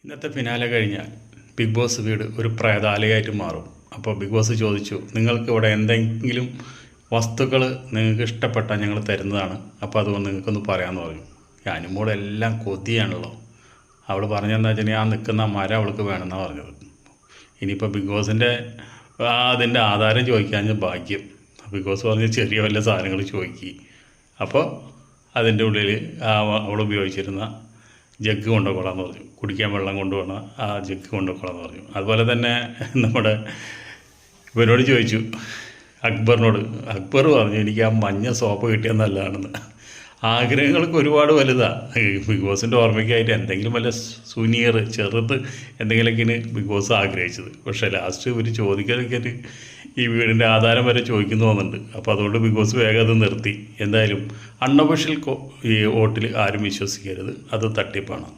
ഇന്നത്തെ ഫിനാലെ കഴിഞ്ഞാൽ big boss വീട് ഒരു പ്രേതാലയമായിട്ട് മാറും. അപ്പോൾ ബിഗ് ബോസ് ചോദിച്ചു, നിങ്ങൾക്ക് ഇവിടെ എന്തെങ്കിലും വസ്തുക്കൾ നിങ്ങൾക്ക് ഇഷ്ടപ്പെട്ടാൽ ഞങ്ങൾ തരുന്നതാണ്, അപ്പോൾ അതുകൊണ്ട് നിങ്ങൾക്കൊന്ന് പറയാമെന്ന് പറഞ്ഞു. അനുമോളെല്ലാം കൊതിയാണല്ലോ. അവൾ പറഞ്ഞതെന്ന് വെച്ചാൽ ഞാൻ നിൽക്കുന്ന മരം അവൾക്ക് വേണമെന്നാണ് പറഞ്ഞത്. ഇനിയിപ്പോൾ ബിഗ് ബോസിൻ്റെ അതിൻ്റെ ആധാരം ചോദിക്കാൻ ഭാഗ്യം. ബിഗ് ബോസ് പറഞ്ഞ് ചെറിയ വല്ല സാധനങ്ങൾ ചോദിക്കുക. അപ്പോൾ അതിൻ്റെ ഉള്ളിൽ അവൾ ഉപയോഗിച്ചിരുന്ന ജഗ്ഗ് കൊണ്ടുപോകണമെന്ന് പറഞ്ഞു. കുടിക്കാൻ വെള്ളം കൊണ്ടുപോകണം, ആ ജഗ്ഗ് കൊണ്ടുപോകണമെന്ന് പറഞ്ഞു. അതുപോലെ തന്നെ നമ്മുടെ ഇവരോട് ചോദിച്ചു, അക്ബറിനോട്. അക്ബർ പറഞ്ഞു എനിക്ക് ആ മഞ്ഞ സോപ്പ് കിട്ടിയാൽ നല്ലതാണെന്ന്. ആഗ്രഹങ്ങൾക്ക് ഒരുപാട് വലുതാണ്. ബിഗ് ബോസിൻ്റെ ഓർമ്മയ്ക്കായിട്ട് എന്തെങ്കിലും വല്ല സൂനിയർ ചെറുത് എന്തെങ്കിലുമൊക്കെയാണ് ബിഗ് ബോസ് ആഗ്രഹിച്ചത്. പക്ഷേ ലാസ്റ്റ് ഒരു ചോദിക്കലൊക്കെ ഈ വീടിൻ്റെ ആധാരം വരെ ചോദിക്കുന്നു തോന്നുന്നുണ്ട്. അപ്പോൾ അതുകൊണ്ട് ബിഗ് ബോസ് വേഗം അത് നിർത്തി. എന്തായാലും അൺഒഫീഷ്യൽ ഈ വോട്ടിൽ ആരും വിശ്വസിക്കരുത്, അത് തട്ടിപ്പാണ്.